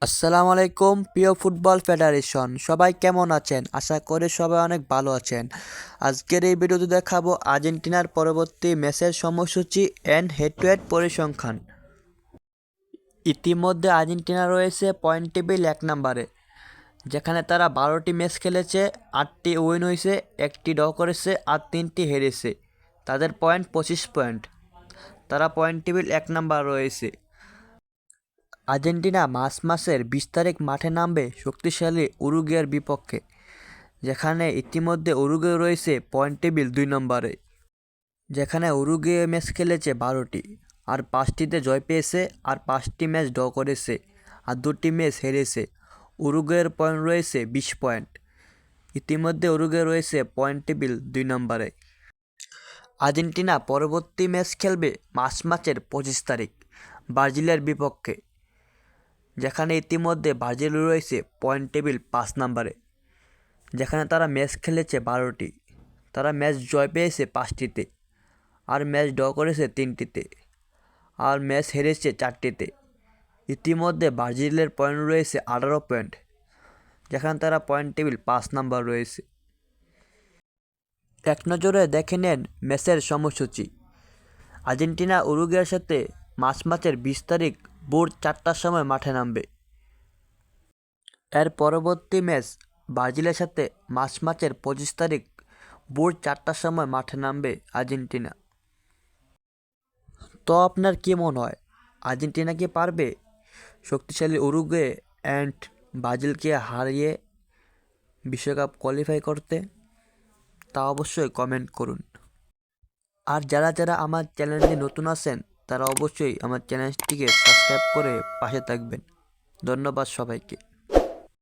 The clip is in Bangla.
আসসালামু আলাইকুম প্রিয় ফুটবল ফেডারেশন, সবাই কেমন আছেন? আশা করি সবাই অনেক ভালো আছেন। আজকের এই ভিডিওতে দেখাবো আর্জেন্টিনার পরবর্তী ম্যাচের সময়সূচি এন্ড হেড টু হেড পরিসংখ্যান। ইতিমধ্যে আর্জেন্টিনা রয়েছে পয়েন্ট টেবিল 1 নম্বরে, যেখানে তারা 12টি ম্যাচ খেলেছে, 8টি উইন হয়েছে, 1টি ড্র করেছে আর 3টি হেরেছে। তাদের পয়েন্ট 25 পয়েন্ট। তারা পয়েন্ট টেবিল 1 নম্বর রয়েছে। আর্জেন্টিনা মার্চ মাসের 20 তারিখ মাঠে নামবে শক্তিশালী উরুগুয়ের বিপক্ষে, যেখানে ইতিমধ্যে উরুগুয়ে রয়েছে পয়েন্ট টেবিল 2 নম্বরে। যেখানে উরুগুয়ে ম্যাচ খেলেছে 12টি, আর 5টিতে জয় পেয়েছে, আর 5টি ম্যাচ ড্র করেছে, আর 2টি ম্যাচ হেরেছে। উরুগুয়ের পয়েন্ট রয়েছে 20 পয়েন্ট। ইতিমধ্যে উরুগুয়ে রয়েছে পয়েন্ট টেবিল 2 নম্বরে। আর্জেন্টিনা পরবর্তী ম্যাচ খেলবে মার্চ মাসের 25 তারিখ ব্রাজিলের বিপক্ষে, যেখানে ইতিমধ্যে ব্রাজিল রয়েছে পয়েন্ট টেবিল 5 নম্বরে। যেখানে তারা ম্যাচ খেলেছে 12টি, তারা ম্যাচ জয় পেয়েছে 5টিতে, আর ম্যাচ ড্র করেছে 3টিতে, আর ম্যাচ হেরেছে 4টিতে। ইতিমধ্যে ব্রাজিলের পয়েন্ট রয়েছে 18 পয়েন্ট, যেখানে তারা পয়েন্ট টেবিল 5 নম্বর রয়েছে। এক নজরে দেখে নেন ম্যাচের সময়সূচি। আর্জেন্টিনা উরুগুয়ের সাথে মার্চ মাসের 20 তারিখ ভোর 4টার সময় মাঠে নামবে। এর পরবর্তী ম্যাচ ব্রাজিলের সাথে মার্চ মাসের 25 তারিখ ভোর 4টার সময় মাঠে নামবে আর্জেন্টিনা। তো আপনার কী মনে হয়, আর্জেন্টিনা কি পারবে শক্তিশালী উরুগুয়ে অ্যান্ড ব্রাজিলকে হারিয়ে বিশ্বকাপ কোয়ালিফাই করতে? তা অবশ্যই কমেন্ট করুন। আর যারা যারা আমার চ্যানেলটি নতুন আছেন, তারা অবশ্যই আমার চ্যানেলটিকে সাবস্ক্রাইব করে পাশে থাকবেন। ধন্যবাদ সবাইকে।